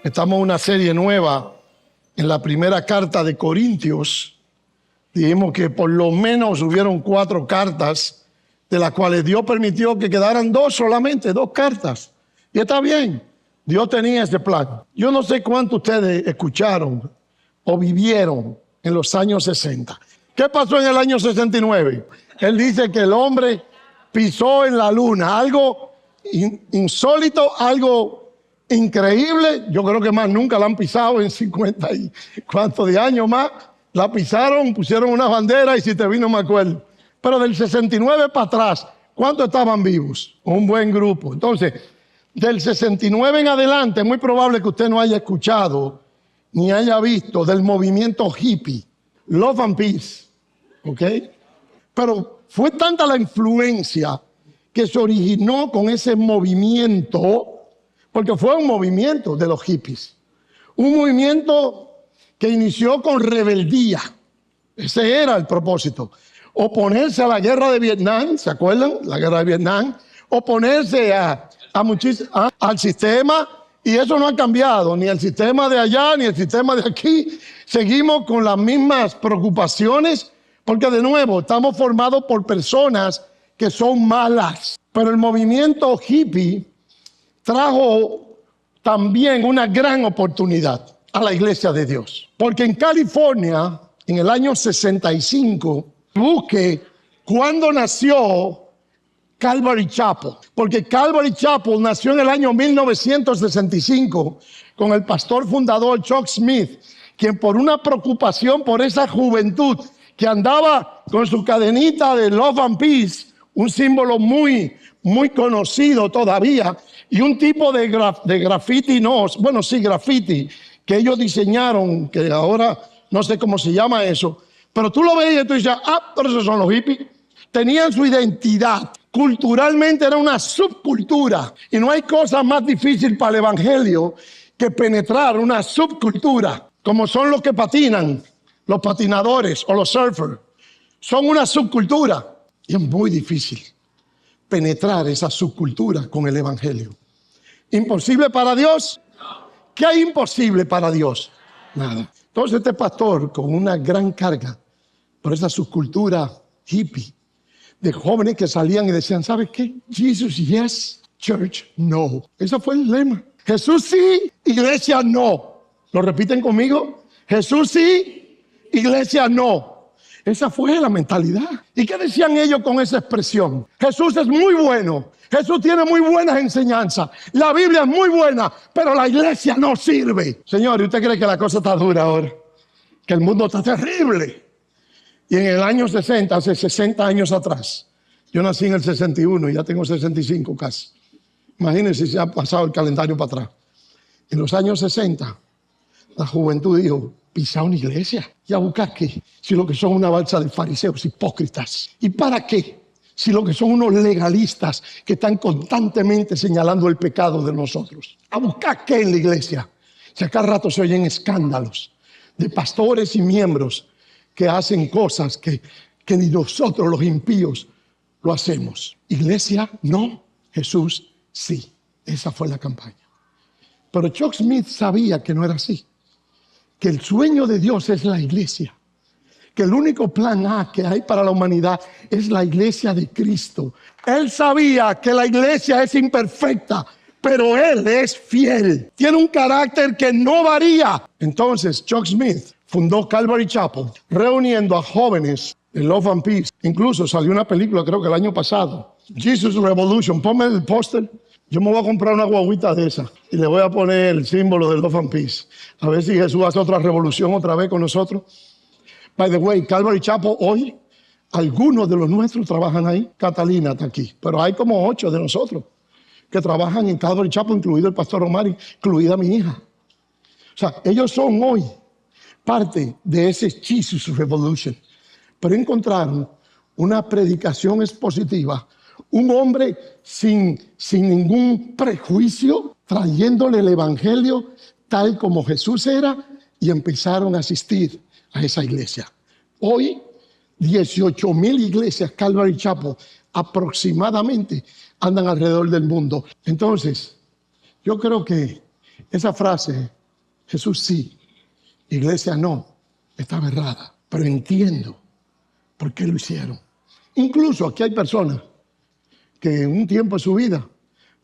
Estamos en una serie nueva en la primera carta de Corintios. Dijimos que por lo menos hubieron 4 cartas, de las cuales Dios permitió que quedaran 2 solamente, 2 cartas. Y está bien, Dios tenía ese plan. Yo no sé cuánto ustedes escucharon o vivieron en los años 60. ¿Qué pasó en el año 69? Él dice que el hombre pisó en la luna, algo insólito, algo increíble. Yo creo que más nunca la han pisado en 50 y cuántos de años más. La pisaron, pusieron una bandera y si te vi no me acuerdo. Pero del 69 para atrás, ¿cuántos estaban vivos? Un buen grupo. Entonces, del 69 en adelante, es muy probable que usted no haya escuchado ni haya visto del movimiento hippie, Love and Peace, ¿ok? Pero fue tanta la influencia que se originó con ese movimiento, porque fue un movimiento de los hippies, un movimiento que inició con rebeldía. Ese era el propósito. Oponerse a la guerra de Vietnam, ¿se acuerdan? La guerra de Vietnam. Oponerse al sistema, y eso no ha cambiado, ni el sistema de allá, ni el sistema de aquí. Seguimos con las mismas preocupaciones, porque de nuevo, estamos formados por personas que son malas. Pero el movimiento hippie trajo también una gran oportunidad a la iglesia de Dios. Porque en California, en el año 65, busque cuándo nació Calvary Chapel. Porque Calvary Chapel nació en el año 1965 con el pastor fundador Chuck Smith, quien por una preocupación por esa juventud que andaba con su cadenita de Love and Peace, un símbolo muy conocido todavía, y un tipo de graffiti, graffiti, que ellos diseñaron, que ahora no sé cómo se llama eso, pero tú lo veías y tú dices, pero esos son los hippies. Tenían su identidad. Culturalmente era una subcultura. Y no hay cosa más difícil para el evangelio que penetrar una subcultura, como son los que patinan, los patinadores o los surfers. Son una subcultura. Y es muy difícil penetrar esa subcultura con el evangelio. ¿Imposible para Dios? ¿Qué hay imposible para Dios? Nada. Entonces este pastor, con una gran carga por esa subcultura hippie, de jóvenes que salían y decían, ¿sabes qué? Jesus yes, church no. Ese fue el lema. Jesús sí, iglesia no. ¿Lo repiten conmigo? Jesús sí, iglesia no. Esa fue la mentalidad. ¿Y qué decían ellos con esa expresión? Jesús es muy bueno. Jesús tiene muy buenas enseñanzas. La Biblia es muy buena, pero la iglesia no sirve. Señor, ¿y usted cree que la cosa está dura ahora? Que el mundo está terrible. Y en el año 60, hace 60 años atrás, yo nací en el 61 y ya tengo 65 casi. Imagínense si ha pasado el calendario para atrás. En los años 60, la juventud dijo, pisar una iglesia. ¿Y a buscar qué? Si lo que son una balsa de fariseos hipócritas. ¿Y para qué? Si lo que son unos legalistas que están constantemente señalando el pecado de nosotros. ¿A buscar qué en la iglesia? Si a cada rato se oyen escándalos de pastores y miembros que hacen cosas que ni nosotros los impíos lo hacemos. Iglesia, no. Jesús, sí. Esa fue la campaña. Pero Chuck Smith sabía que no era así. Que el sueño de Dios es la iglesia. Que el único plan A que hay para la humanidad es la iglesia de Cristo. Él sabía que la iglesia es imperfecta, pero Él es fiel. Tiene un carácter que no varía. Entonces, Chuck Smith fundó Calvary Chapel, reuniendo a jóvenes de Love and Peace. Incluso salió una película, creo que el año pasado, Jesus Revolution. Ponme el póster. Yo me voy a comprar una guaguita de esa y le voy a poner el símbolo de Love and Peace. A ver si Jesús hace otra revolución otra vez con nosotros. By the way, Calvary Chapel hoy, algunos de los nuestros trabajan ahí. Catalina está aquí, pero hay como 8 de nosotros que trabajan en Calvary Chapel, incluido el pastor Omar, incluida mi hija. O sea, ellos son hoy parte de ese Jesus Revolution. Pero encontraron una predicación expositiva, un hombre sin ningún prejuicio, trayéndole el evangelio tal como Jesús era, y empezaron a asistir a esa iglesia. Hoy, 18,000 iglesias Calvary Chapel aproximadamente andan alrededor del mundo. Entonces, yo creo que esa frase Jesús sí, iglesia no, estaba errada. Pero entiendo por qué lo hicieron. Incluso aquí hay personas que en un tiempo de su vida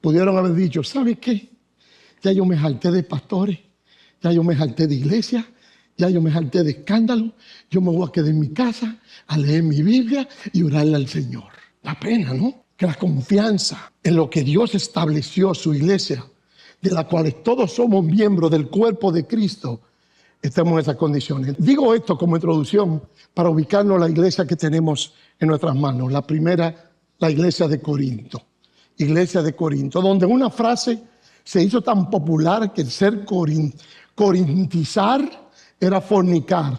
pudieron haber dicho, ¿sabes qué? Ya yo me harté de pastores, ya yo me harté de iglesia, ya yo me harté de escándalo, yo me voy a quedar en mi casa a leer mi Biblia y orarle al Señor. Da pena, ¿no? Que la confianza en lo que Dios estableció, su iglesia, de la cual todos somos miembros del cuerpo de Cristo, estemos en esas condiciones. Digo esto como introducción para ubicarnos en la iglesia que tenemos en nuestras manos. La primera, la iglesia de Corinto. Iglesia de Corinto, donde una frase se hizo tan popular que el ser corintizar era fornicar.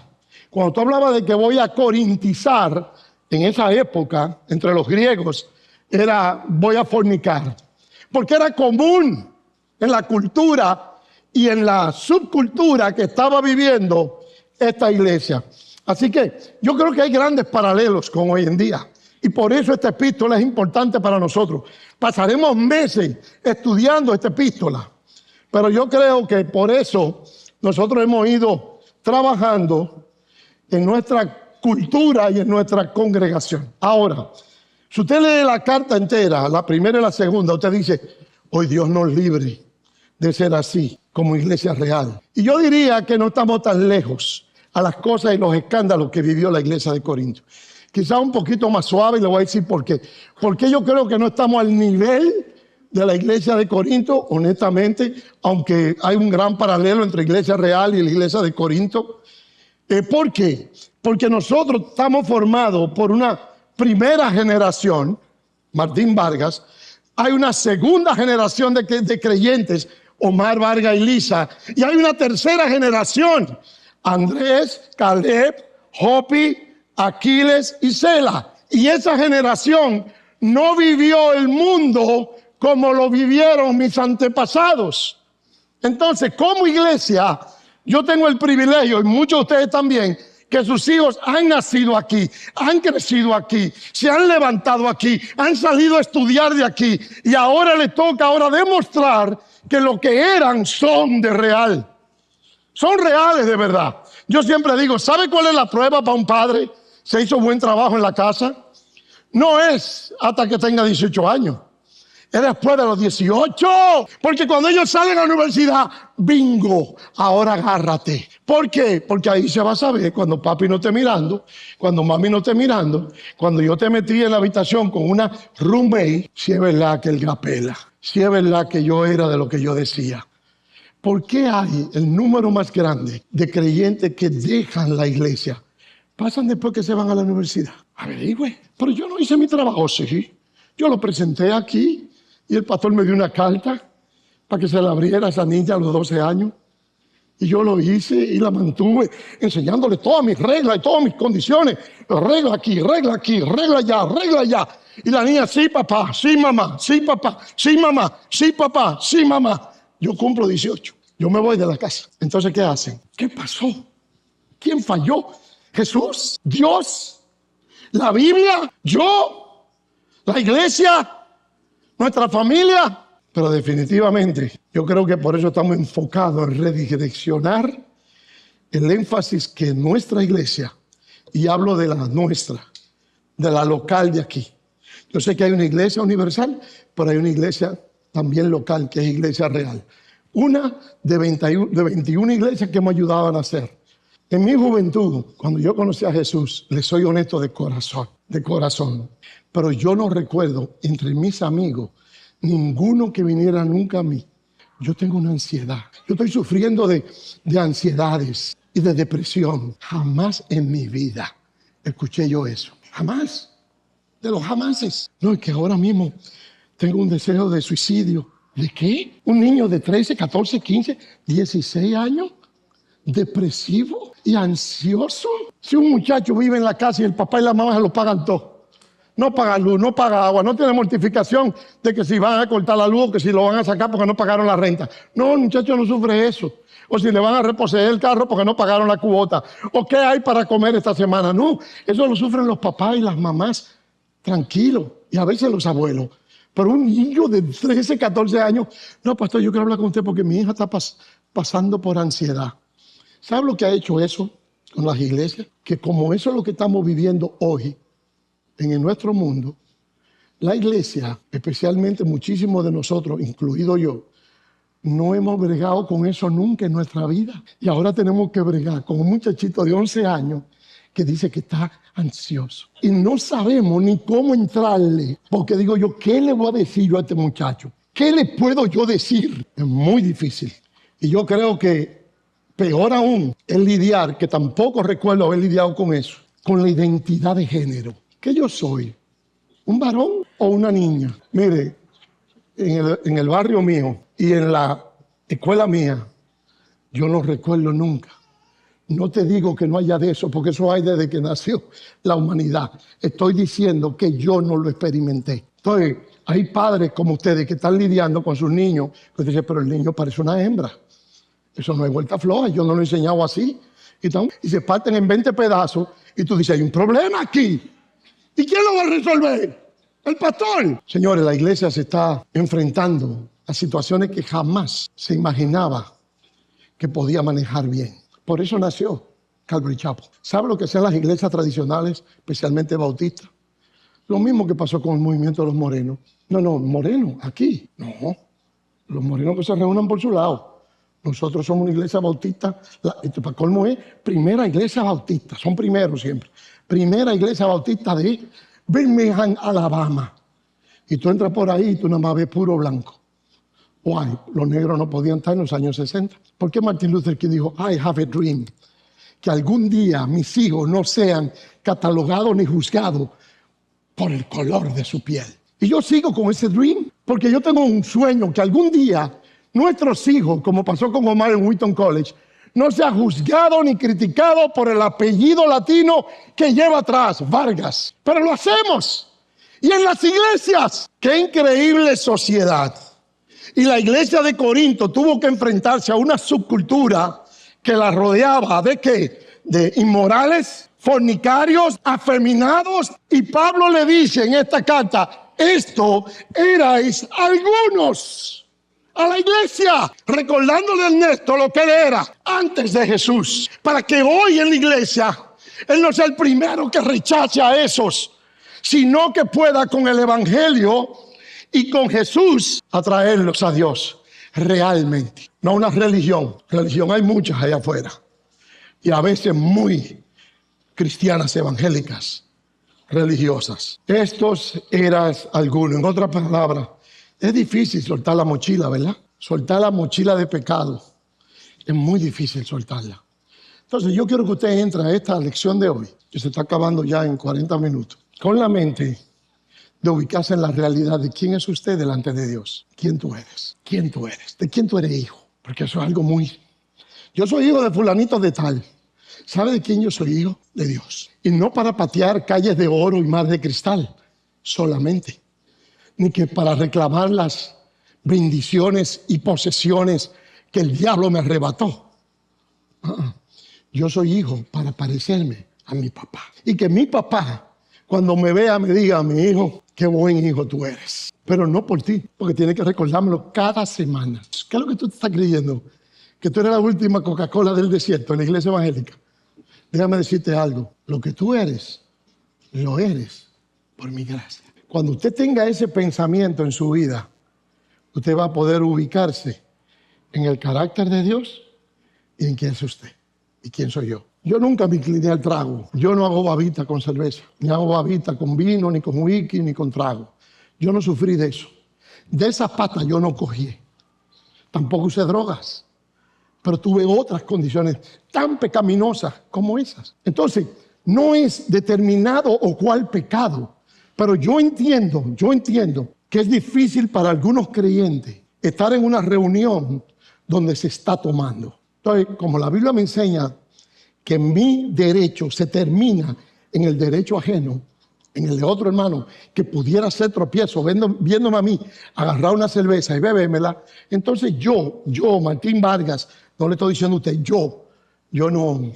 Cuando tú hablabas de que voy a corintizar, en esa época, entre los griegos, era voy a fornicar. Porque era común en la cultura y en la subcultura que estaba viviendo esta iglesia. Así que yo creo que hay grandes paralelos con hoy en día. Y por eso esta epístola es importante para nosotros. Pasaremos meses estudiando esta epístola. Pero yo creo que por eso nosotros hemos ido trabajando en nuestra cultura y en nuestra congregación. Ahora, si usted lee la carta entera, la primera y la segunda, usted dice, hoy Dios nos libre de ser así como iglesia real. Y yo diría que no estamos tan lejos a las cosas y los escándalos que vivió la iglesia de Corinto. Quizá un poquito más suave, y le voy a decir por qué. Porque yo creo que no estamos al nivel de la iglesia de Corinto, honestamente, aunque hay un gran paralelo entre la iglesia real y la iglesia de Corinto. ¿Por qué? Porque nosotros estamos formados por una primera generación, Martín Vargas, hay una segunda generación de creyentes, Omar, Vargas y Lisa, y hay una tercera generación, Andrés, Caleb, Hopi, Aquiles y Sela. Y esa generación no vivió el mundo como lo vivieron mis antepasados. Entonces, como iglesia, yo tengo el privilegio, y muchos de ustedes también, que sus hijos han nacido aquí, han crecido aquí, se han levantado aquí, han salido a estudiar de aquí, y ahora les toca demostrar que lo que eran son de real. Son reales de verdad. Yo siempre digo, ¿sabe cuál es la prueba para un padre? ¿Se hizo buen trabajo en la casa? No es hasta que tenga 18 años. Es después de los 18. Porque cuando ellos salen a la universidad, bingo, ahora agárrate. ¿Por qué? Porque ahí se va a saber cuando papi no esté mirando, cuando mami no esté mirando, cuando yo te metí en la habitación con una roommate, si es verdad que el grapela, si es verdad que yo era de lo que yo decía. ¿Por qué hay el número más grande de creyentes que dejan la iglesia? Pasan después que se van a la universidad. Averigüe. Pero yo no hice mi trabajo, sí. Yo lo presenté aquí y el pastor me dio una carta para que se la abriera a esa niña a los 12 años. Y yo lo hice y la mantuve enseñándole todas mis reglas y todas mis condiciones. Regla aquí, regla allá, regla allá. Y la niña, sí papá, sí mamá, sí papá, sí mamá, sí papá, sí mamá. Yo cumplo 18. Yo me voy de la casa. Entonces, ¿qué hacen? ¿Qué pasó? ¿Quién falló? ¿Jesús? ¿Dios? ¿La Biblia? ¿Yo? ¿La iglesia? ¿Nuestra familia? Pero definitivamente, yo creo que por eso estamos enfocados en redireccionar el énfasis que nuestra iglesia, y hablo de la nuestra, de la local de aquí. Yo sé que hay una iglesia universal, pero hay una iglesia también local, que es iglesia real. Una de 21 iglesias que me ayudaban a hacer. En mi juventud, cuando yo conocí a Jesús, les soy honesto de corazón, pero yo no recuerdo entre mis amigos ninguno que viniera nunca a mí. Yo tengo una ansiedad. Yo estoy sufriendo de ansiedades y de depresión. Jamás en mi vida escuché yo eso. Jamás. De los jamases. No, es que ahora mismo tengo un deseo de suicidio. ¿De qué? Un niño de 13, 14, 15, 16 años, depresivo y ansioso. Si un muchacho vive en la casa y el papá y la mamá se lo pagan todo. No paga luz, no paga agua, no tiene mortificación de que si van a cortar la luz o que si lo van a sacar porque no pagaron la renta. No, el muchacho no sufre eso. O si le van a reposeer el carro porque no pagaron la cuota. O qué hay para comer esta semana. No, eso lo sufren los papás y las mamás. Tranquilo. Y a veces los abuelos. Pero un niño de 13, 14 años, no, pastor, yo quiero hablar con usted porque mi hija está pasando por ansiedad. ¿Sabe lo que ha hecho eso con las iglesias? Que como eso es lo que estamos viviendo hoy en nuestro mundo, la iglesia, especialmente muchísimos de nosotros, incluido yo, no hemos bregado con eso nunca en nuestra vida. Y ahora tenemos que bregar con un muchachito de 11 años que dice que está ansioso. Y no sabemos ni cómo entrarle. Porque digo yo, ¿qué le voy a decir yo a este muchacho? ¿Qué le puedo yo decir? Es muy difícil. Y yo creo que peor aún es lidiar, que tampoco recuerdo haber lidiado con eso, con la identidad de género. ¿Qué yo soy? ¿Un varón o una niña? Mire, en el barrio mío y en la escuela mía, yo no recuerdo nunca. No te digo que no haya de eso, porque eso hay desde que nació la humanidad. Estoy diciendo que yo no lo experimenté. Entonces, hay padres como ustedes que están lidiando con sus niños, que dicen, pero el niño parece una hembra. Eso no es vuelta floja, yo no lo he enseñado así. Y se parten en 20 pedazos y tú dices, hay un problema aquí. ¿Y quién lo va a resolver? El pastor. Señores, la iglesia se está enfrentando a situaciones que jamás se imaginaba que podía manejar bien. Por eso nació Calvary Chapel. ¿Sabe lo que hacían las iglesias tradicionales, especialmente bautistas? Lo mismo que pasó con el movimiento de los morenos. No, morenos, aquí. No, los morenos que se reúnan por su lado. Nosotros somos una iglesia bautista. Para colmo es primera iglesia bautista. Son primeros siempre. Primera iglesia bautista de Birmingham, Alabama. Y tú entras por ahí y tú nada más ves puro blanco. Why? Los negros no podían estar en los años 60. ¿Por qué Martin Luther King dijo, I have a dream? Que algún día mis hijos no sean catalogados ni juzgados por el color de su piel. Y yo sigo con ese dream, porque yo tengo un sueño que algún día nuestros hijos, como pasó con Omar en Wheaton College, no sean juzgados ni criticados por el apellido latino que lleva atrás, Vargas. Pero lo hacemos. Y en las iglesias, qué increíble sociedad. Y la iglesia de Corinto tuvo que enfrentarse a una subcultura que la rodeaba. ¿De qué? De inmorales, fornicarios, afeminados. Y Pablo le dice en esta carta, esto erais algunos a la iglesia, recordándole a Ernesto lo que él era antes de Jesús. Para que hoy en la iglesia, él no sea el primero que rechace a esos, sino que pueda con el evangelio y con Jesús atraerlos a Dios realmente. No una religión. Religión hay muchas allá afuera. Y a veces muy cristianas evangélicas, religiosas. Estos eran algunos. En otras palabras, es difícil soltar la mochila, ¿verdad? Soltar la mochila de pecado. Es muy difícil soltarla. Entonces yo quiero que usted entre a esta lección de hoy, que se está acabando ya en 40 minutos, con la mente de ubicarse en la realidad de quién es usted delante de Dios. ¿Quién tú eres? ¿Quién tú eres? ¿De quién tú eres hijo? Porque eso es algo muy... Yo soy hijo de fulanito de tal. ¿Sabe de quién yo soy hijo? De Dios. Y no para patear calles de oro y mar de cristal solamente, ni que para reclamar las bendiciones y posesiones que el diablo me arrebató. Yo soy hijo para parecerme a mi papá. Y que mi papá, cuando me vea, me diga, mi hijo, qué buen hijo tú eres. Pero no por ti, porque tiene que recordármelo cada semana. ¿Qué es lo que tú te estás creyendo? Que tú eres la última Coca-Cola del desierto en la iglesia evangélica. Déjame decirte algo. Lo que tú eres, lo eres por mi gracia. Cuando usted tenga ese pensamiento en su vida, usted va a poder ubicarse en el carácter de Dios y en quién es usted y quién soy yo. Yo nunca me incliné al trago. Yo no hago babita con cerveza, ni hago babita con vino, ni con whisky, ni con trago. Yo no sufrí de eso. De esas patas yo no cogí. Tampoco usé drogas. Pero tuve otras condiciones tan pecaminosas como esas. Entonces, no es determinado o cuál pecado. Pero yo entiendo que es difícil para algunos creyentes estar en una reunión donde se está tomando. Entonces, como la Biblia me enseña que mi derecho se termina en el derecho ajeno, en el de otro hermano, que pudiera ser tropiezo, viéndome a mí agarrar una cerveza y bebérmela, entonces yo, Martín Vargas, no le estoy diciendo a usted, yo no.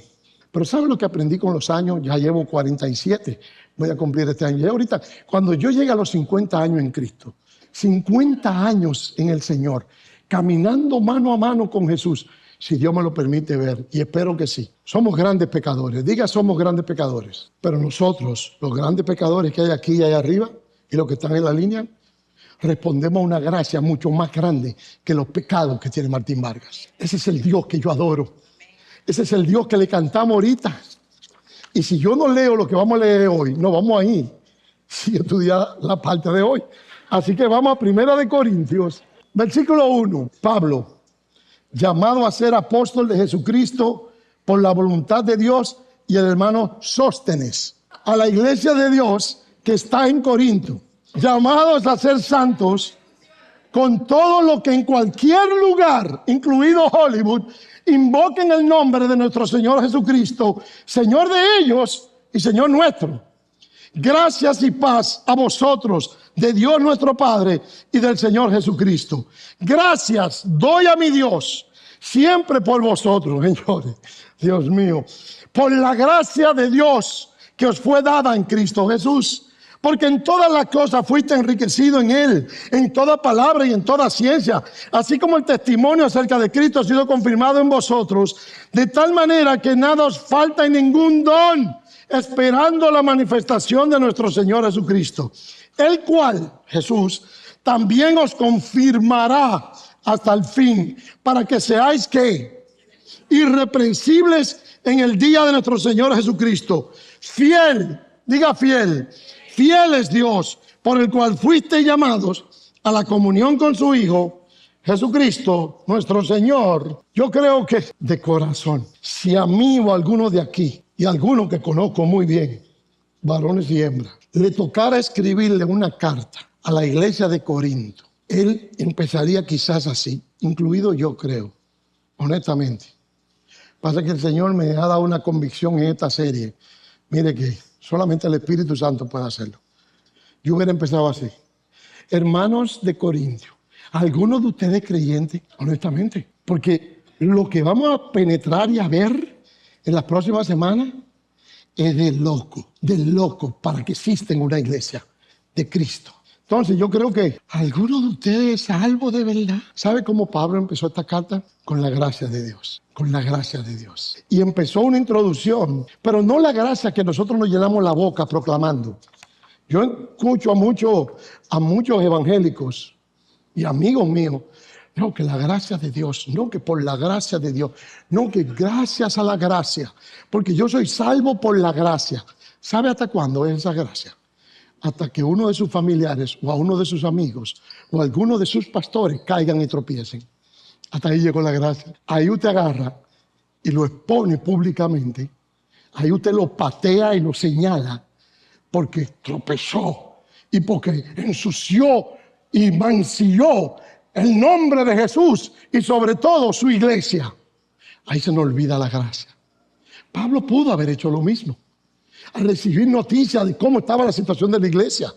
Pero ¿sabe lo que aprendí con los años? Ya llevo 47, voy a cumplir este año. Y ahorita, cuando yo llegue a los 50 años en Cristo, 50 años en el Señor, caminando mano a mano con Jesús, si Dios me lo permite ver, y espero que sí. Somos grandes pecadores, diga somos grandes pecadores, pero nosotros, los grandes pecadores que hay aquí y allá arriba, y los que están en la línea, respondemos a una gracia mucho más grande que los pecados que tiene Martín Vargas. Ese es el Dios que yo adoro. Ese es el Dios que le cantamos ahorita. Y si yo no leo lo que vamos a leer hoy, no vamos a ir si estudiar la parte de hoy. Así que vamos a 1 Corintios, versículo 1. Pablo, llamado a ser apóstol de Jesucristo por la voluntad de Dios, y el hermano Sóstenes, a la iglesia de Dios que está en Corinto, llamados a ser santos, con todo lo que en cualquier lugar, incluido Hollywood, invoquen el nombre de nuestro Señor Jesucristo, Señor de ellos y Señor nuestro. Gracias y paz a vosotros, de Dios nuestro Padre y del Señor Jesucristo. Gracias doy a mi Dios siempre por vosotros, señores, Dios mío, por la gracia de Dios que os fue dada en Cristo Jesús. Porque en todas las cosas fuiste enriquecido en Él, en toda palabra y en toda ciencia, así como el testimonio acerca de Cristo ha sido confirmado en vosotros, de tal manera que nada os falta en ningún don, esperando la manifestación de nuestro Señor Jesucristo, el cual, Jesús, también os confirmará hasta el fin, para que seáis, ¿qué? Irreprensibles en el día de nuestro Señor Jesucristo. Fiel, diga fiel. Fiel es Dios, por el cual fuisteis llamados a la comunión con su Hijo, Jesucristo, nuestro Señor. Yo creo que de corazón, si a mí o a alguno de aquí, y a alguno que conozco muy bien, varones y hembras, le tocara escribirle una carta a la iglesia de Corinto, él empezaría quizás así, incluido yo creo, honestamente. Pasa que el Señor me ha dado una convicción en esta serie. Mire que solamente el Espíritu Santo puede hacerlo. Yo hubiera empezado así. Hermanos de Corinto, ¿algunos de ustedes creyentes? Honestamente. Porque lo que vamos a penetrar y a ver en las próximas semanas es de loco, para que exista en una iglesia de Cristo. Entonces yo creo que ¿alguno de ustedes es salvo de verdad? ¿Sabe cómo Pablo empezó esta carta? Con la gracia de Dios, con la gracia de Dios. Y empezó una introducción, pero no la gracia que nosotros nos llenamos la boca proclamando. Yo escucho a muchos evangélicos y amigos míos, no, que la gracia de Dios, no, que por la gracia de Dios, no, que gracias a la gracia, porque yo soy salvo por la gracia. ¿Sabe hasta cuándo es esa gracia? Hasta que uno de sus familiares o a uno de sus amigos o alguno de sus pastores caigan y tropiecen. Hasta ahí llegó la gracia. Ahí usted agarra y lo expone públicamente. Ahí usted lo patea y lo señala porque tropezó y porque ensució y mancilló el nombre de Jesús y sobre todo su iglesia. Ahí se nos olvida la gracia. Pablo pudo haber hecho lo mismo. Al recibir noticias de cómo estaba la situación de la iglesia.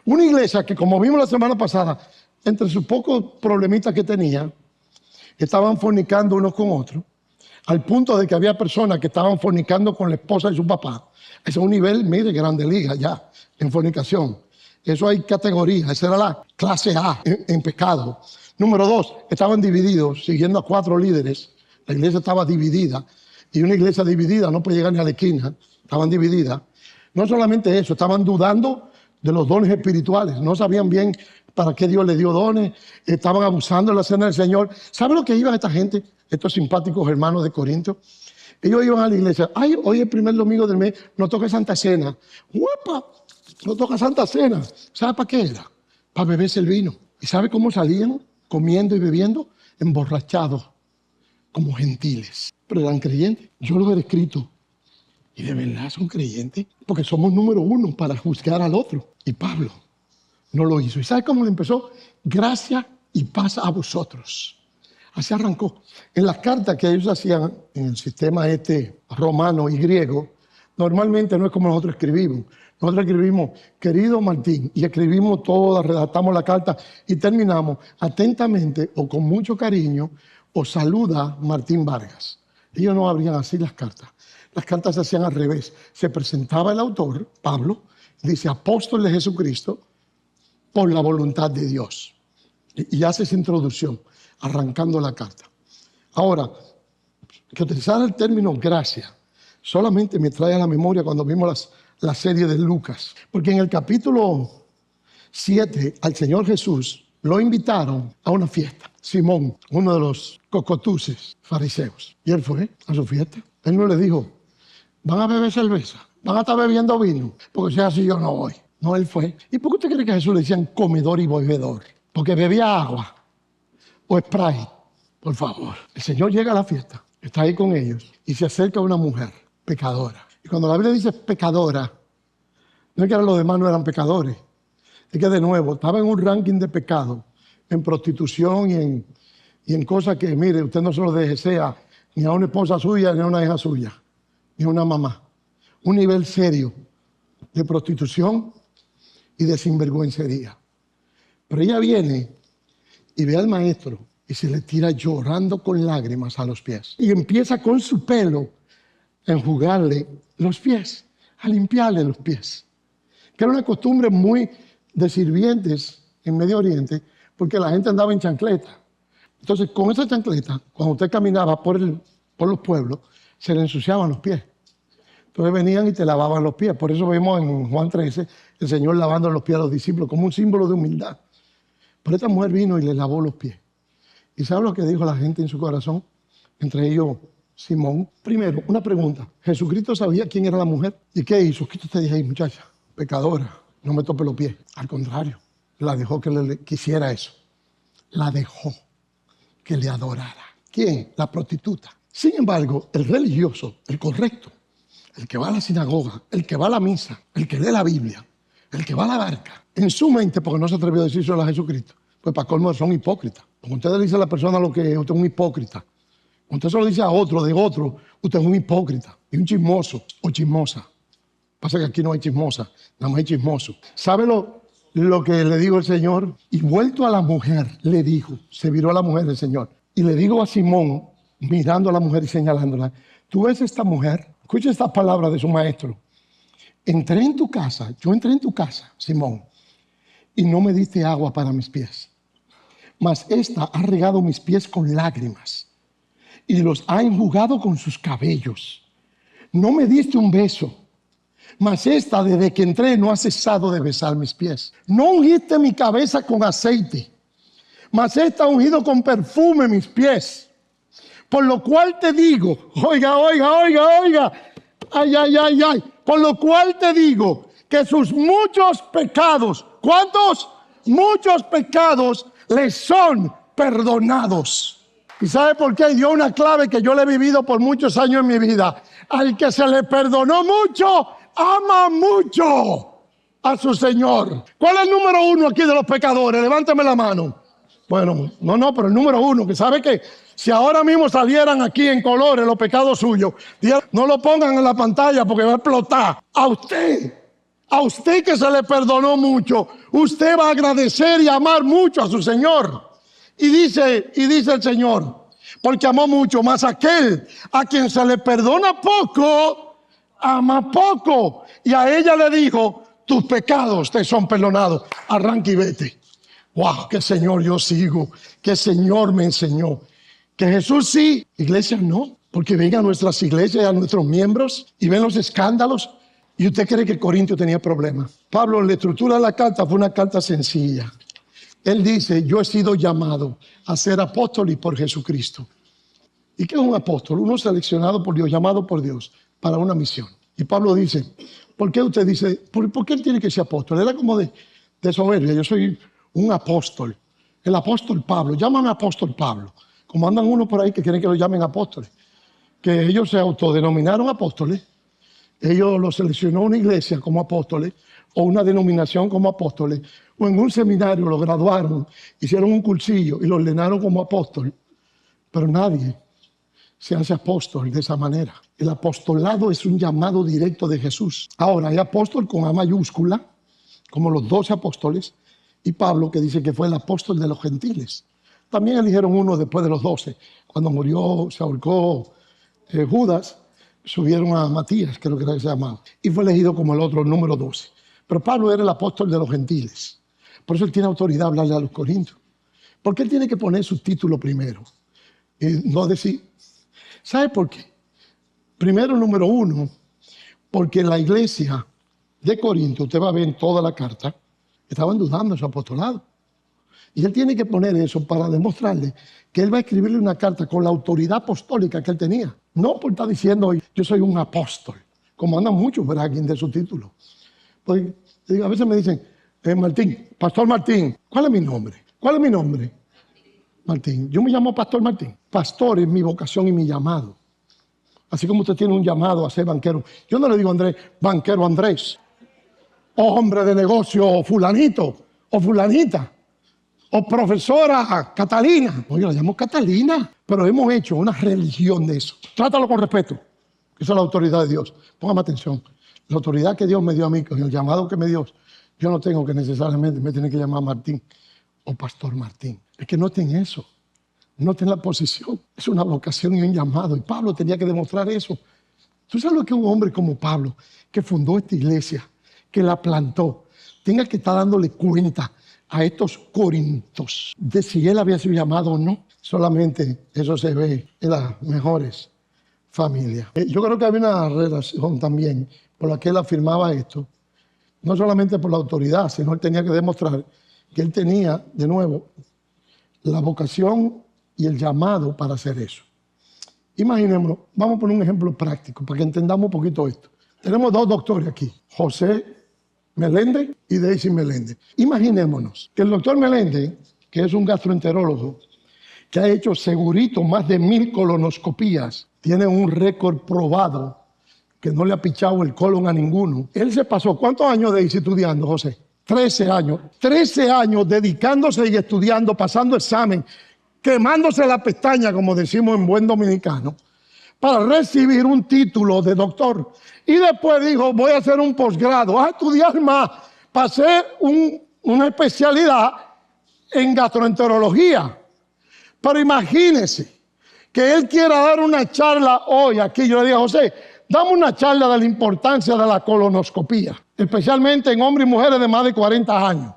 Una iglesia que, como vimos la semana pasada, entre sus pocos problemitas que tenía, estaban fornicando unos con otros, al punto de que había personas que estaban fornicando con la esposa de su papá. Ese es un nivel, mire, grande liga ya, en fornicación. Eso hay categorías, esa era la clase A en pecado. Número 2, estaban divididos, siguiendo a 4 líderes. La iglesia estaba dividida, y una iglesia dividida no puede llegar ni a la esquina. Estaban divididas. No solamente eso, estaban dudando de los dones espirituales. No sabían bien para qué Dios les dio dones. Estaban abusando de la cena del Señor. ¿Sabe lo que iban esta gente? Estos simpáticos hermanos de Corinto. Ellos iban a la iglesia. Ay, hoy es el primer domingo del mes. No toca Santa Cena. ¡Guapa! No toca Santa Cena. ¿Sabe para qué era? Para beberse el vino. ¿Y sabe cómo salían? Comiendo y bebiendo. Emborrachados. Como gentiles. Pero eran creyentes. Yo lo he escrito. Y de verdad son creyentes, porque somos número 1 para juzgar al otro. Y Pablo no lo hizo. ¿Y sabe cómo le empezó? Gracia y paz a vosotros. Así arrancó. En las cartas que ellos hacían en el sistema romano y griego, normalmente no es como nosotros escribimos. Nosotros escribimos, querido Martín, y escribimos toda, redactamos la carta y terminamos atentamente o con mucho cariño, os saluda Martín Vargas. Ellos no abrían así las cartas. Las cartas se hacían al revés. Se presentaba el autor, Pablo, dice apóstol de Jesucristo por la voluntad de Dios. Y hace esa introducción, arrancando la carta. Ahora, que utilizar el término gracia solamente me trae a la memoria cuando vimos la serie de Lucas. Porque en el capítulo 7 al Señor Jesús lo invitaron a una fiesta. Simón, uno de los cocotuces fariseos. Y él fue a su fiesta. Él no le dijo, van a beber cerveza, van a estar bebiendo vino, porque si es así yo no voy. No, él fue. ¿Y por qué usted cree que a Jesús le decían comedor y bebedor? Porque bebía agua o Sprite. Por favor. El Señor llega a la fiesta, está ahí con ellos y se acerca a una mujer pecadora. Y cuando la Biblia dice pecadora, no es que los demás no eran pecadores. Es que de nuevo, estaba en un ranking de pecado, en prostitución y en cosas que, mire, usted no se lo desea ni a una esposa suya, ni a una hija suya, ni a una mamá. Un nivel serio de prostitución y de sinvergüencería. Pero ella viene y ve al maestro y se le tira llorando con lágrimas a los pies. Y empieza con su pelo a enjugarle los pies, a limpiarle los pies. Que era una costumbre muy de sirvientes en Medio Oriente, porque la gente andaba en chancleta. Entonces, con esa chancleta, cuando usted caminaba por los pueblos, se le ensuciaban los pies. Entonces venían y te lavaban los pies. Por eso vemos en Juan 13 el Señor lavando los pies a los discípulos como un símbolo de humildad. Pero esta mujer vino y le lavó los pies. ¿Y sabe lo que dijo la gente en su corazón? Entre ellos Simón. Primero, una pregunta. ¿Jesucristo sabía quién era la mujer? ¿Y qué hizo? ¿Qué te dije ahí, muchacha? Pecadora. No me tope los pies. Al contrario, la dejó que le quisiera eso. La dejó que le adorara. ¿Quién? La prostituta. Sin embargo, el religioso, el correcto, el que va a la sinagoga, el que va a la misa, el que lee la Biblia, el que va a la barca, en su mente, porque no se atrevió a decírselo a Jesucristo, pues para colmo son hipócritas. Porque usted le dice a la persona lo que es, usted es un hipócrita. Usted se lo dice a otro, de otro, usted es un hipócrita y un chismoso o chismosa. Pasa que aquí no hay chismosa, nada más hay chismoso. ¿Sabe lo que le digo al Señor? Y vuelto a la mujer, le dijo, se viró a la mujer el Señor. Y le digo a Simón, mirando a la mujer y señalándola, ¿tú ves esta mujer? Escucha estas palabras de su maestro. Yo entré en tu casa, Simón, y no me diste agua para mis pies. Mas esta ha regado mis pies con lágrimas y los ha enjugado con sus cabellos. No me diste un beso, mas esta desde que entré no ha cesado de besar mis pies. No ungiste mi cabeza con aceite, mas esta ha ungido con perfume mis pies. Por lo cual te digo, oiga, ay. Por lo cual te digo que sus muchos pecados, ¿cuántos? Muchos pecados les son perdonados. ¿Y sabe por qué? Dio una clave que yo le he vivido por muchos años en mi vida. Al que se le perdonó mucho, ama mucho a su Señor. ¿Cuál es el número uno aquí de los pecadores? Levántame la mano. Bueno, no, pero el número uno, que sabe que si ahora mismo salieran aquí en colores los pecados suyos, no lo pongan en la pantalla porque va a explotar. A usted que se le perdonó mucho, usted va a agradecer y amar mucho a su Señor. Y dice el Señor, porque amó mucho, más aquel a quien se le perdona poco, ama poco. Y a ella le dijo, tus pecados te son perdonados, arranca y vete. Wow, qué Señor yo sigo, qué Señor me enseñó. Que Jesús sí, iglesia no, porque ven a nuestras iglesias, a nuestros miembros y ven los escándalos. Y usted cree que Corintio tenía problemas. Pablo, la estructura de la carta fue una carta sencilla. Él dice, yo he sido llamado a ser apóstol y por Jesucristo. ¿Y qué es un apóstol? Uno seleccionado por Dios, llamado por Dios para una misión. Y Pablo dice, ¿por qué usted dice, por qué él tiene que ser apóstol? Era como de soberbia, yo soy un apóstol. El apóstol Pablo, llámame apóstol Pablo. Como andan unos por ahí que quieren que lo llamen apóstoles. Que ellos se autodenominaron apóstoles. Ellos lo seleccionó una iglesia como apóstoles o una denominación como apóstoles. O en un seminario lo graduaron, hicieron un cursillo y lo ordenaron como apóstol. Pero nadie se hace apóstol de esa manera. El apostolado es un llamado directo de Jesús. Ahora, hay apóstol con A mayúscula, como los 12 apóstoles, y Pablo, que dice que fue el apóstol de los gentiles. También eligieron uno después de los 12. Cuando murió, se ahorcó Judas, subieron a Matías, creo que era que se llamaba, y fue elegido como el otro, el número 12. Pero Pablo era el apóstol de los gentiles. Por eso él tiene autoridad a hablarle a los corintios. ¿Por qué él tiene que poner su título primero? Y no decir, ¿Sabe por qué? Primero, número uno, porque la iglesia de Corinto, usted va a ver en toda la carta, estaban dudando de su apostolado. Y él tiene que poner eso para demostrarle que él va a escribirle una carta con la autoridad apostólica que él tenía. No por estar diciendo, yo soy un apóstol, como andan muchos bragging de su título. Pues, a veces me dicen, Martín, Pastor Martín, ¿cuál es mi nombre? ¿Cuál es mi nombre? Martín. Yo me llamo Pastor Martín. Pastor es mi vocación y mi llamado. Así como usted tiene un llamado a ser banquero. Yo no le digo Andrés, banquero Andrés, o hombre de negocio, o fulanito, o fulanita, o profesora Catalina. No, yo la llamo Catalina, pero hemos hecho una religión de eso. Trátalo con respeto. Esa es la autoridad de Dios. Póngame atención. La autoridad que Dios me dio a mí, con el llamado que me dio, yo no tengo que necesariamente me tiene que llamar Martín o Pastor Martín. Es que noten eso. Noten la posición. Es una vocación y un llamado. Y Pablo tenía que demostrar eso. ¿Tú sabes lo que un hombre como Pablo, que fundó esta iglesia, que la plantó, tenga que estar dándole cuenta a estos corintios de si él había sido llamado o no? Solamente eso se ve en las mejores familias. Yo creo que había una relación también por la que él afirmaba esto. No solamente por la autoridad, sino él tenía que demostrar que él tenía, de nuevo, la vocación y el llamado para hacer eso. Imaginémonos, vamos a poner un ejemplo práctico para que entendamos un poquito esto. Tenemos dos doctores aquí, José Meléndez y Daisy Meléndez. Imaginémonos que el doctor Meléndez, que es un gastroenterólogo, que ha hecho segurito más de 1000 colonoscopías, tiene un récord probado que no le ha pichado el colon a ninguno. Él se pasó, ¿cuántos años Daisy estudiando, José? 13 años. 13 años dedicándose y estudiando, pasando examen, quemándose la pestaña, como decimos en buen dominicano, para recibir un título de doctor. Y después dijo, voy a hacer un posgrado, a estudiar más, para hacer una especialidad en gastroenterología. Pero imagínense que él quiera dar una charla hoy aquí. Yo le dije, José, dame una charla de la importancia de la colonoscopía, especialmente en hombres y mujeres de más de 40 años.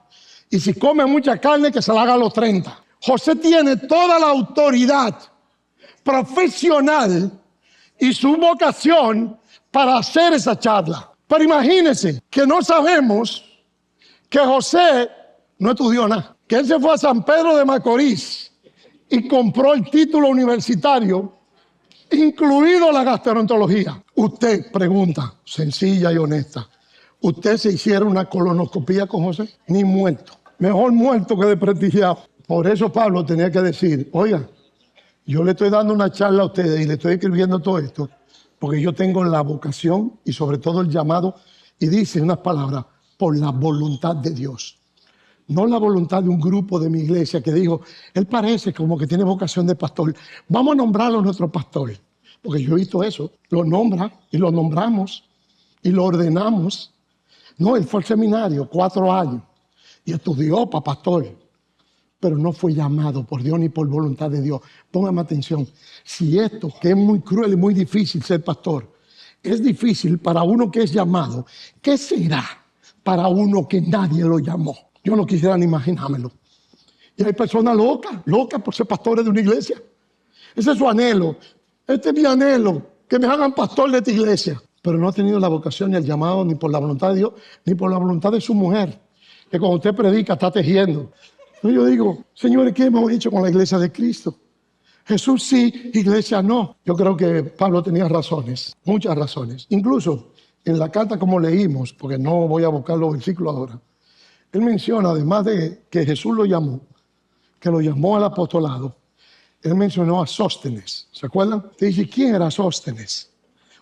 Y si come mucha carne, que se la haga a los 30. José tiene toda la autoridad profesional y su vocación para hacer esa charla. Pero imagínense que no sabemos que José no estudió nada, que él se fue a San Pedro de Macorís y compró el título universitario, incluido la gastroenterología. Usted pregunta, sencilla y honesta, ¿usted se hiciera una colonoscopía con José? Ni muerto. Mejor muerto que desprestigiado. Por eso Pablo tenía que decir, oiga, yo le estoy dando una charla a ustedes y le estoy escribiendo todo esto porque yo tengo la vocación y sobre todo el llamado, y dice unas palabras, por la voluntad de Dios. No la voluntad de un grupo de mi iglesia que dijo, él parece como que tiene vocación de pastor. Vamos a nombrarlo nuestro pastor. Porque yo he visto eso. Lo nombra y lo nombramos y lo ordenamos. No, él fue al seminario 4 años y estudió para pastor. Pero no fue llamado por Dios ni por voluntad de Dios. Póngame atención. Si esto, que es muy cruel y muy difícil ser pastor, es difícil para uno que es llamado, ¿qué será para uno que nadie lo llamó? Yo no quisiera ni imaginármelo. Y hay personas locas por ser pastores de una iglesia. Ese es su anhelo. Este es mi anhelo, que me hagan pastor de esta iglesia. Pero no ha tenido la vocación ni el llamado, ni por la voluntad de Dios, ni por la voluntad de su mujer, que cuando usted predica está tejiendo. Entonces yo digo, señores, ¿qué hemos hecho con la iglesia de Cristo? Jesús sí, iglesia no. Yo creo que Pablo tenía razones, muchas razones. Incluso en la carta como leímos, porque no voy a buscar los versículos ahora, él menciona, además de que Jesús lo llamó, que lo llamó al apostolado, él mencionó a Sóstenes. ¿Se acuerdan? Te dice, ¿quién era Sóstenes?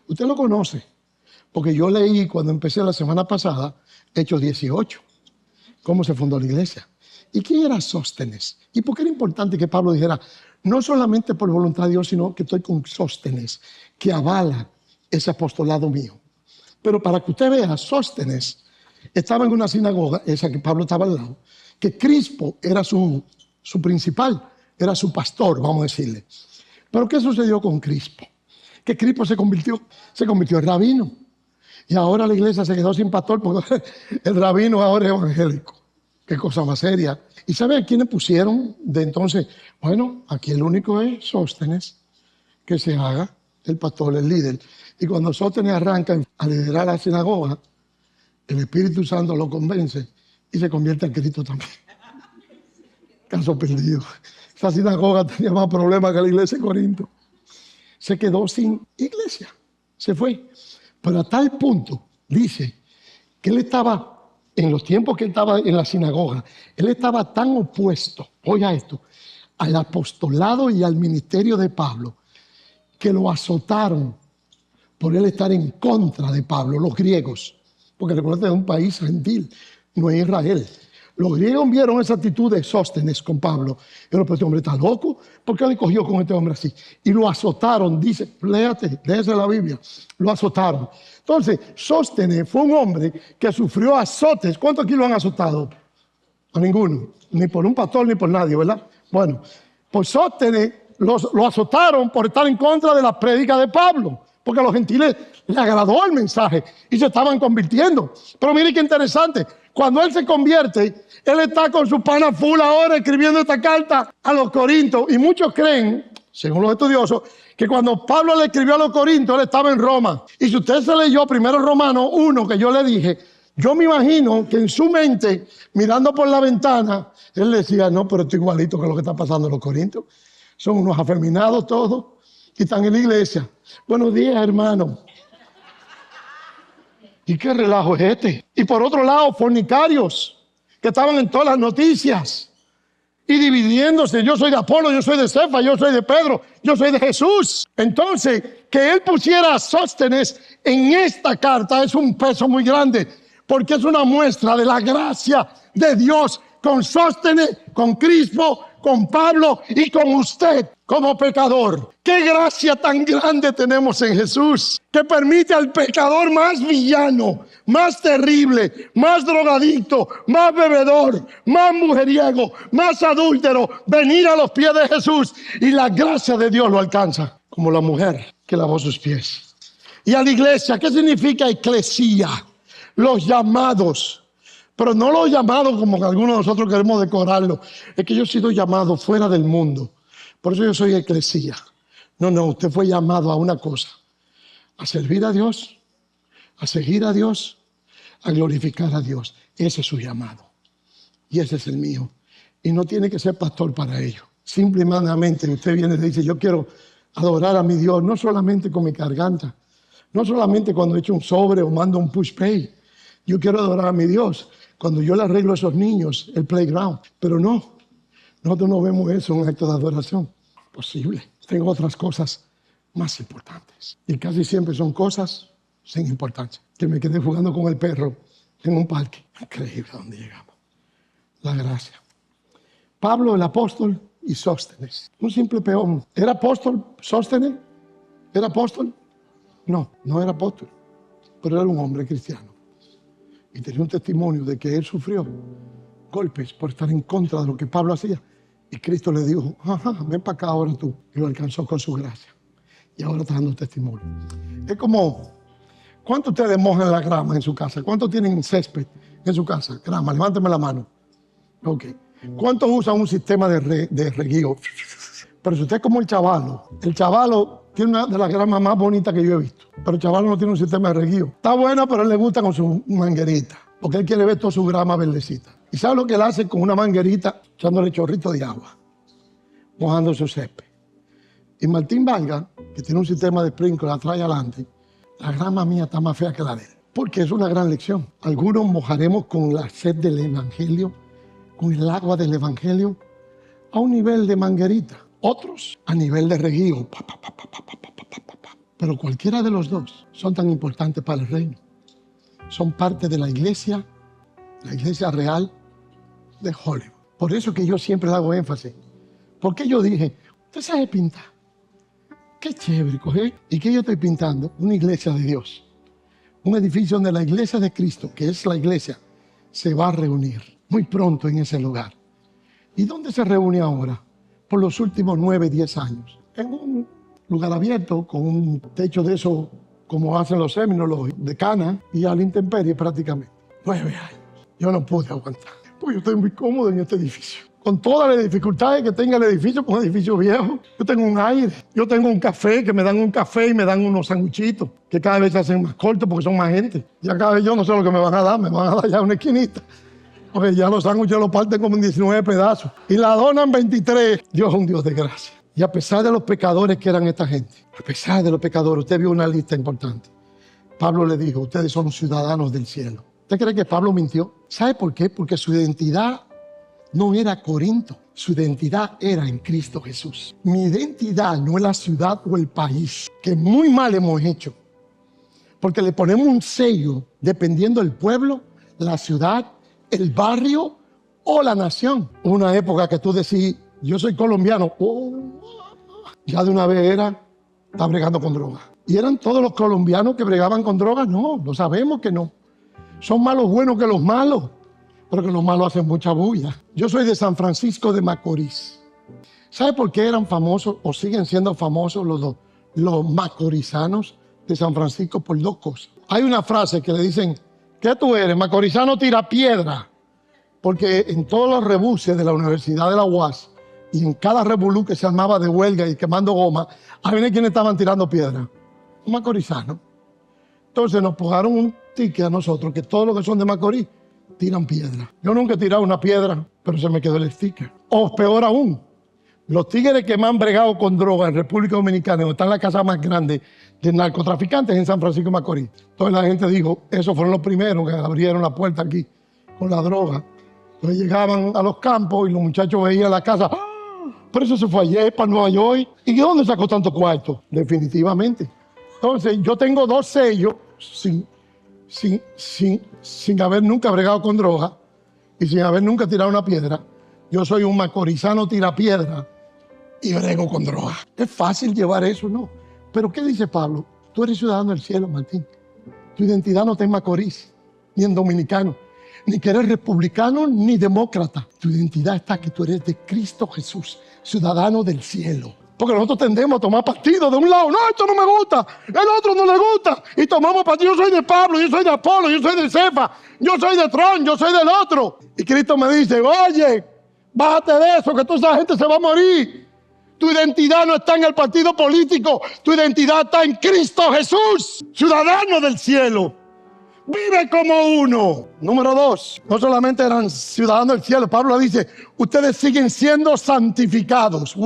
Usted lo conoce, porque yo leí cuando empecé la semana pasada, Hechos 18, cómo se fundó la iglesia. ¿Y quién era Sóstenes? ¿Y por qué era importante que Pablo dijera, no solamente por voluntad de Dios, sino que estoy con Sóstenes, que avala ese apostolado mío? Pero para que usted vea, Sóstenes estaba en una sinagoga, esa que Pablo estaba al lado, que Crispo era su principal, era su pastor, vamos a decirle. Pero ¿qué sucedió con Crispo? Que Crispo se convirtió en rabino. Y ahora la iglesia se quedó sin pastor porque el rabino ahora es evangélico. Qué cosa más seria. ¿Y sabe a quiénes pusieron de entonces? Bueno, aquí el único es Sóstenes, que se haga el pastor, el líder. Y cuando Sóstenes arranca a liderar la sinagoga, el Espíritu Santo lo convence y se convierte en Cristo también. Caso perdido. Esa sinagoga tenía más problemas que la iglesia de Corinto. Se quedó sin iglesia. Se fue. Pero a tal punto, dice, que él estaba, en los tiempos que él estaba en la sinagoga, él estaba tan opuesto, oiga esto, al apostolado y al ministerio de Pablo, que lo azotaron por él estar en contra de Pablo, los griegos. Porque recuerda que es un país gentil, no es Israel. Los griegos vieron esa actitud de Sóstenes con Pablo. Y este hombre está loco, ¿por qué le cogió con este hombre así? Y lo azotaron, dice, léase la Biblia, lo azotaron. Entonces, Sóstenes fue un hombre que sufrió azotes. ¿Cuántos aquí lo han azotado? A ninguno, ni por un pastor ni por nadie, ¿verdad? Bueno, pues Sóstenes lo azotaron por estar en contra de la prédica de Pablo. Porque a los gentiles le agradó el mensaje y se estaban convirtiendo. Pero mire qué interesante. Cuando él se convierte, él está con su pana full ahora escribiendo esta carta a los Corintios. Y muchos creen, según los estudiosos, que cuando Pablo le escribió a los Corintios, él estaba en Roma. Y si usted se leyó primero Romanos 1, que yo le dije, yo me imagino que en su mente, mirando por la ventana, él decía, no, pero esto es igualito que lo que está pasando en los Corintios. Son unos afeminados todos y están en la iglesia. Buenos días, hermano. ¿Y qué relajo es este? Y por otro lado, fornicarios, que estaban en todas las noticias y dividiéndose. Yo soy de Apolo, yo soy de Cefa, yo soy de Pedro, yo soy de Jesús. Entonces, que él pusiera a Sóstenes en esta carta es un peso muy grande, porque es una muestra de la gracia de Dios con Sóstenes, con Crispo, con Pablo y con usted como pecador. ¡Qué gracia tan grande tenemos en Jesús! Que permite al pecador más villano, más terrible, más drogadicto, más bebedor, más mujeriego, más adúltero, venir a los pies de Jesús y la gracia de Dios lo alcanza. Como la mujer que lavó sus pies. Y a la iglesia, ¿qué significa eclesía? Los llamados. Pero no los llamados como que algunos de nosotros queremos decorarlo. Es que yo he sido llamado fuera del mundo. Por eso yo soy eclesía. No, usted fue llamado a una cosa. A servir a Dios, a seguir a Dios, a glorificar a Dios. Ese es su llamado. Y ese es el mío. Y no tiene que ser pastor para ello. Simplemente usted viene y dice, yo quiero adorar a mi Dios, no solamente con mi garganta, no solamente cuando echo un sobre o mando un push pay. Yo quiero adorar a mi Dios cuando yo le arreglo a esos niños el playground. Pero no, nosotros no vemos eso en un acto de adoración. Posible. Tengo otras cosas más importantes. Y casi siempre son cosas sin importancia. Que me quedé jugando con el perro en un parque. Increíble a dónde llegamos. La gracia. Pablo, el apóstol, y Sóstenes. Un simple peón. ¿Era apóstol Sóstenes? ¿Era apóstol? No era apóstol. Pero era un hombre cristiano. Y tenía un testimonio de que él sufrió golpes por estar en contra de lo que Pablo hacía. Y Cristo le dijo, ven para acá ahora tú. Y lo alcanzó con su gracia. Y ahora está dando testimonio. Es como, ¿cuántos ustedes mojan la grama en su casa? ¿Cuántos tienen césped en su casa? Grama, levántame la mano. Ok. ¿Cuántos usan un sistema de reguío? Pero si usted es como el chavalo tiene una de las gramas más bonitas que yo he visto. Pero el chavalo no tiene un sistema de reguío. Está bueno, pero a él le gusta con su manguerita. Porque él quiere ver toda su grama verdecita. ¿Y sabe lo que él hace con una manguerita? Echándole chorrito de agua. Mojando su césped. Y Martín Valga, que tiene un sistema de sprinkler atrás y adelante, la grama mía está más fea que la de él. Porque es una gran lección. Algunos mojaremos con la sed del evangelio, con el agua del evangelio, a un nivel de manguerita. Otros a nivel de reguío. Pero cualquiera de los dos son tan importantes para el reino. Son parte de la iglesia real de Hollywood. Por eso que yo siempre le hago énfasis. Porque yo dije, usted sabe pintar. Qué chévere, coger. ¿Y qué yo estoy pintando? Una iglesia de Dios. Un edificio donde la iglesia de Cristo, que es la iglesia, se va a reunir muy pronto en ese lugar. ¿Y dónde se reúne ahora? Por los últimos 9, 10 años. En un lugar abierto, con un techo de eso, como hacen los Seminoles de Cana, y a la intemperie prácticamente. 9 años. Yo no pude aguantar. Pues yo estoy muy cómodo en este edificio. con todas las dificultades que tenga el edificio, pues un edificio viejo. Yo tengo un aire, yo tengo un café, que me dan un café y me dan unos sanguchitos, que cada vez se hacen más cortos porque son más gente. Ya cada vez yo no sé lo que me van a dar, me van a dar ya una esquinita. Porque ya los sándwiches los parten como en 19 pedazos. Y la donan 23. Dios es un Dios de gracia. Y a pesar de los pecadores que eran esta gente, a pesar de los pecadores, usted vio una lista importante. Pablo le dijo, ustedes son ciudadanos del cielo. ¿Usted cree que Pablo mintió? ¿Sabe por qué? Porque su identidad no era Corinto. Su identidad era en Cristo Jesús. Mi identidad no es la ciudad o el país, que muy mal hemos hecho. Porque le ponemos un sello dependiendo del pueblo, la ciudad, el barrio o la nación. Una época que tú decís, yo soy colombiano. Ya de una vez está bregando con drogas. ¿Y eran todos los colombianos que bregaban con drogas? No, lo sabemos que no. Son más los buenos que los malos, pero que los malos hacen mucha bulla. Yo soy de San Francisco de Macorís. ¿Sabe por qué eran famosos o siguen siendo famosos los macorizanos de San Francisco? Por dos cosas. Hay una frase que le dicen, ¿qué tú eres? Macorizano tira piedra. Porque en todos los rebuses de la Universidad de la UAS y en cada revolú que se armaba de huelga y quemando goma, había quienes estaban tirando piedra. Un macorizano. Entonces nos pagaron un ticket a nosotros que todos los que son de Macorís tiran piedra. Yo nunca he tirado una piedra, pero se me quedó el sticker. O peor aún, los tigres que me han bregado con droga en República Dominicana, donde está la casa más grande de narcotraficantes en San Francisco de Macorís. Entonces la gente dijo, esos fueron los primeros que abrieron la puerta aquí con la droga. Entonces llegaban a los campos y los muchachos veían la casa. ¡Ah! Pero eso se fue ayer para Nueva York. ¿Y de dónde sacó tanto cuarto? Definitivamente. Entonces yo tengo 2 sellos sin haber nunca bregado con droga y sin haber nunca tirado una piedra. Yo soy un macorizano tirapiedra y brego con droga. Es fácil llevar eso, ¿no? Pero ¿qué dice Pablo? Tú eres ciudadano del cielo, Martín. Tu identidad no está en Macorís, ni en dominicano, ni que eres republicano ni demócrata. Tu identidad está que tú eres de Cristo Jesús, ciudadano del cielo. Porque nosotros tendemos a tomar partido de un lado. No, esto no me gusta, el otro no le gusta. Y tomamos partido, yo soy de Pablo, yo soy de Apolo, yo soy de Cefa, yo soy de Tron, yo soy del otro. Y Cristo me dice, oye, bájate de eso, que toda esa gente se va a morir. Tu identidad no está en el partido político, tu identidad está en Cristo Jesús, ciudadano del cielo. Vive como uno. Número 2, no solamente eran ciudadanos del cielo, Pablo dice, ustedes siguen siendo santificados.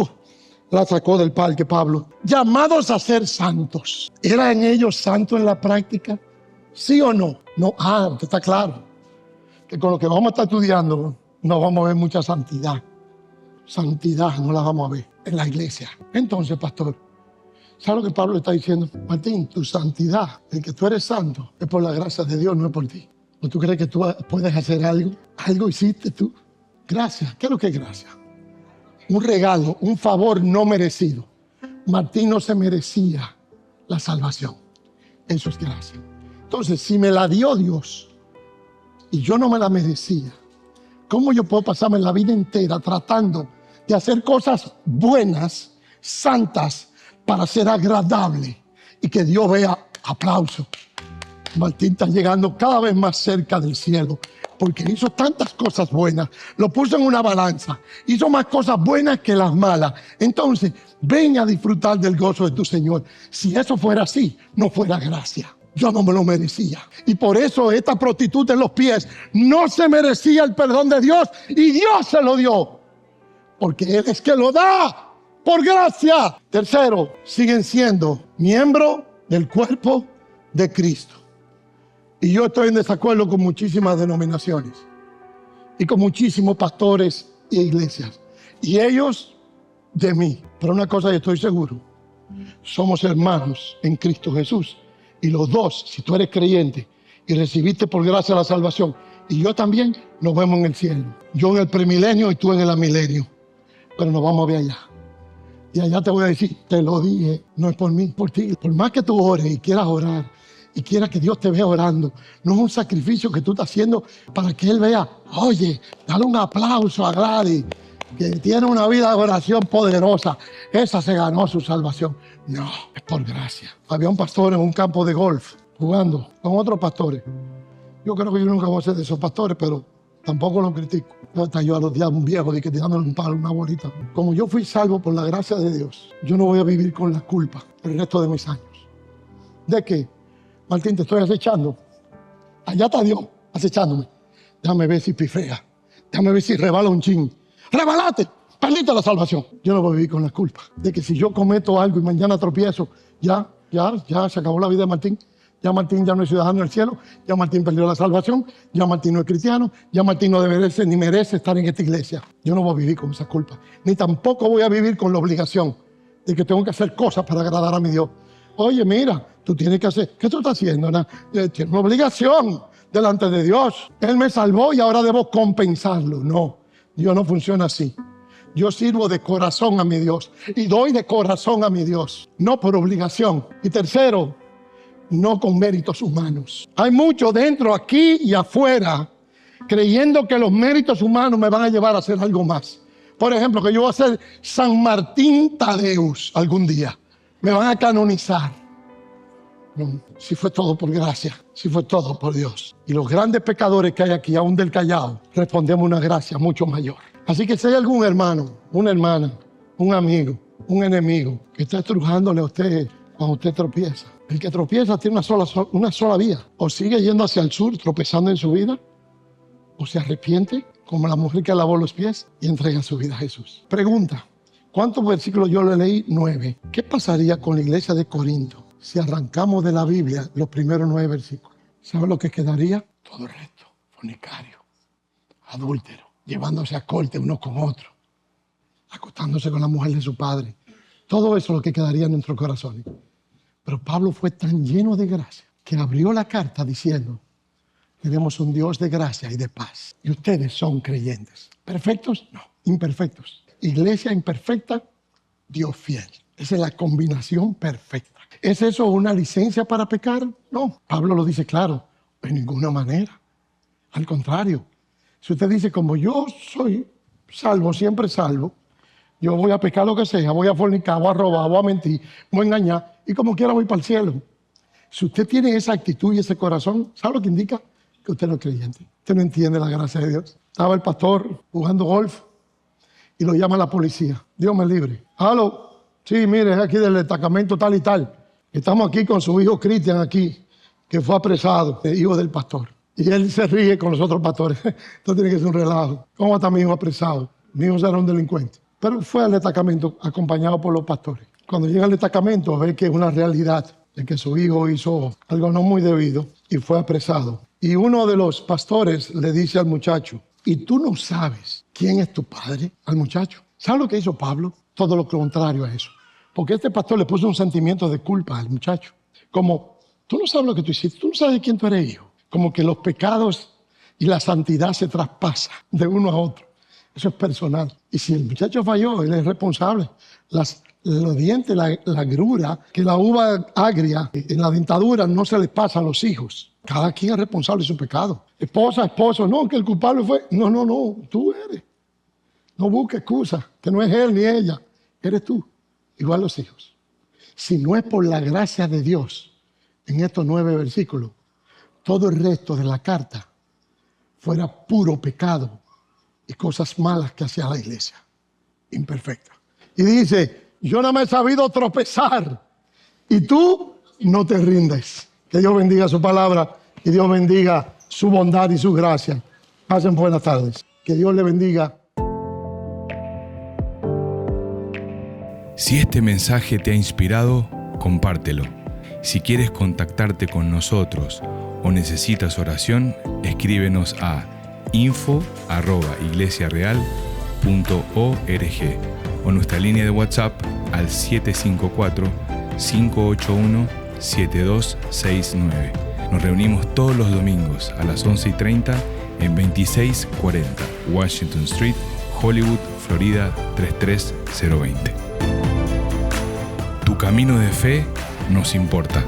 La sacó del parque Pablo. Llamados a ser santos. ¿Eran ellos santos en la práctica? ¿Sí o no? No, está claro. Que con lo que vamos a estar estudiando no vamos a ver mucha santidad. Santidad no la vamos a ver en la iglesia. Entonces, pastor, ¿sabes lo que Pablo está diciendo? Martín, tu santidad, el que tú eres santo, es por la gracia de Dios, no es por ti. ¿O tú crees que tú puedes hacer algo? ¿Algo hiciste tú? Gracias. ¿Qué es lo que es gracia? Un regalo, un favor no merecido. Martín no se merecía la salvación. Eso es gracia. Entonces, si me la dio Dios y yo no me la merecía, ¿cómo yo puedo pasarme la vida entera tratando de hacer cosas buenas, santas, para ser agradable y que Dios vea aplauso? Martín está llegando cada vez más cerca del cielo porque hizo tantas cosas buenas, lo puso en una balanza, hizo más cosas buenas que las malas. Entonces, ven a disfrutar del gozo de tu Señor. Si eso fuera así, no fuera gracia. Yo no me lo merecía. Y por eso esta prostituta en los pies no se merecía el perdón de Dios y Dios se lo dio. Porque Él es que lo da por gracia. Tercero, siguen siendo miembros del cuerpo de Cristo. Y yo estoy en desacuerdo con muchísimas denominaciones y con muchísimos pastores e iglesias. Y ellos de mí. Pero una cosa yo estoy seguro. Somos hermanos en Cristo Jesús. Y los dos, si tú eres creyente y recibiste por gracia la salvación, y yo también, nos vemos en el cielo. Yo en el premilenio y tú en el amilenio. Pero nos vamos a ver allá. Y allá te voy a decir, te lo dije, no es por mí, por ti. Por más que tú ores y quieras orar, y quiera que Dios te vea orando, no es un sacrificio que tú estás haciendo para que Él vea, oye, dale un aplauso a Gladys, que tiene una vida de oración poderosa, esa se ganó su salvación. No, es por gracia. Había un pastor en un campo de golf jugando con otros pastores. Yo creo que yo nunca voy a ser de esos pastores, pero Tampoco lo critico. Hasta yo a los días un viejo de que tirándole un palo, una bolita. Como yo fui salvo por la gracia de Dios, yo no voy a vivir con la culpa el resto de mis años. ¿De qué? Martín, te estoy acechando. Allá está Dios acechándome. Déjame ver si pifea. Déjame ver si rebala un chin. ¡Rebalate! Perdiste la salvación. Yo no voy a vivir con la culpa de que si yo cometo algo y mañana tropiezo, ya se acabó la vida de Martín. Ya Martín ya no es ciudadano del cielo, ya Martín perdió la salvación, ya Martín no es cristiano, ya Martín no merece ni merece estar en esta iglesia. Yo no voy a vivir con esa culpa, ni tampoco voy a vivir con la obligación de que tengo que hacer cosas para agradar a mi Dios. Oye, mira, tú tienes que hacer, ¿qué tú estás haciendo? Tienes una obligación delante de Dios. Él me salvó y ahora debo compensarlo. No, Dios no funciona así. Yo sirvo de corazón a mi Dios y doy de corazón a mi Dios, no por obligación. Y tercero, no con méritos humanos. Hay mucho dentro, aquí y afuera, creyendo que los méritos humanos me van a llevar a hacer algo más. Por ejemplo, que yo voy a ser San Martín Tadeus algún día. Me van a canonizar. No, si fue todo por gracia, si fue todo por Dios. Y los grandes pecadores que hay aquí, aún del Callao, respondemos una gracia mucho mayor. Así que si hay algún hermano, una hermana, un amigo, un enemigo que está estrujándole a usted cuando usted tropieza, el que tropieza tiene una sola vía. O sigue yendo hacia el sur, tropezando en su vida, o se arrepiente, como la mujer que lavó los pies, y entrega su vida a Jesús. Pregunta, ¿cuántos versículos yo le leí? 9. ¿Qué pasaría con la iglesia de Corinto si arrancamos de la Biblia los primeros 9 versículos? ¿Sabe lo que quedaría? Todo el resto. Fornicario, adúltero, llevándose a corte unos con otros, acostándose con la mujer de su padre. Todo eso es lo que quedaría en nuestros corazones. Pero Pablo fue tan lleno de gracia que abrió la carta diciendo: tenemos un Dios de gracia y de paz. Y ustedes son creyentes. ¿Perfectos? No. Imperfectos. Iglesia imperfecta, Dios fiel. Esa es la combinación perfecta. ¿Es eso una licencia para pecar? No. Pablo lo dice claro. De ninguna manera. Al contrario. Si usted dice, como yo soy salvo, siempre salvo, yo voy a pecar lo que sea, voy a fornicar, voy a robar, voy a mentir, voy a engañar, y como quiera voy para el cielo. Si usted tiene esa actitud y ese corazón, ¿sabe lo que indica? Que usted no es creyente. Usted no entiende la gracia de Dios. Estaba el pastor jugando golf y lo llama la policía. Dios me libre. ¿Aló? Sí, mire, es aquí del destacamento tal y tal. Estamos aquí con su hijo Cristian aquí, que fue apresado, el hijo del pastor. Y él se ríe con los otros pastores. Esto tiene que ser un relajo. ¿Cómo está mi hijo apresado? Mi hijo será un delincuente. Pero fue al destacamento acompañado por los pastores. Cuando llega al destacamento ve que es una realidad de que su hijo hizo algo no muy debido y fue apresado. Y uno de los pastores le dice al muchacho: ¿y tú no sabes quién es tu padre? Al muchacho. ¿Sabes lo que hizo Pablo? Todo lo contrario a eso. Porque este pastor le puso un sentimiento de culpa al muchacho. Como, tú no sabes lo que tú hiciste, tú no sabes de quién tú eres hijo. Como que los pecados y la santidad se traspasan de uno a otro. Eso es personal. Y si el muchacho falló, él es responsable. Los dientes, la agrura, que la uva agria en la dentadura no se les pasa a los hijos. Cada quien es responsable de su pecado. Esposa, esposo, no, que el culpable fue. No, tú eres. No busques excusa, que no es él ni ella, eres tú. Igual los hijos. Si no es por la gracia de Dios, en estos 9 versículos, todo el resto de la carta fuera puro pecado y cosas malas que hacía la iglesia, imperfecta. Y dice: yo no me he sabido tropezar y tú no te rindes. Que Dios bendiga su palabra y Dios bendiga su bondad y su gracia. Pasen buenas tardes. Que Dios le bendiga. Si este mensaje te ha inspirado, compártelo. Si quieres contactarte con nosotros o necesitas oración, escríbenos a info@iglesiareal.org o nuestra línea de WhatsApp al 754-581-7269. Nos reunimos todos los domingos a las 11:30 en 2640 Washington Street, Hollywood, Florida 33020. Tu camino de fe nos importa.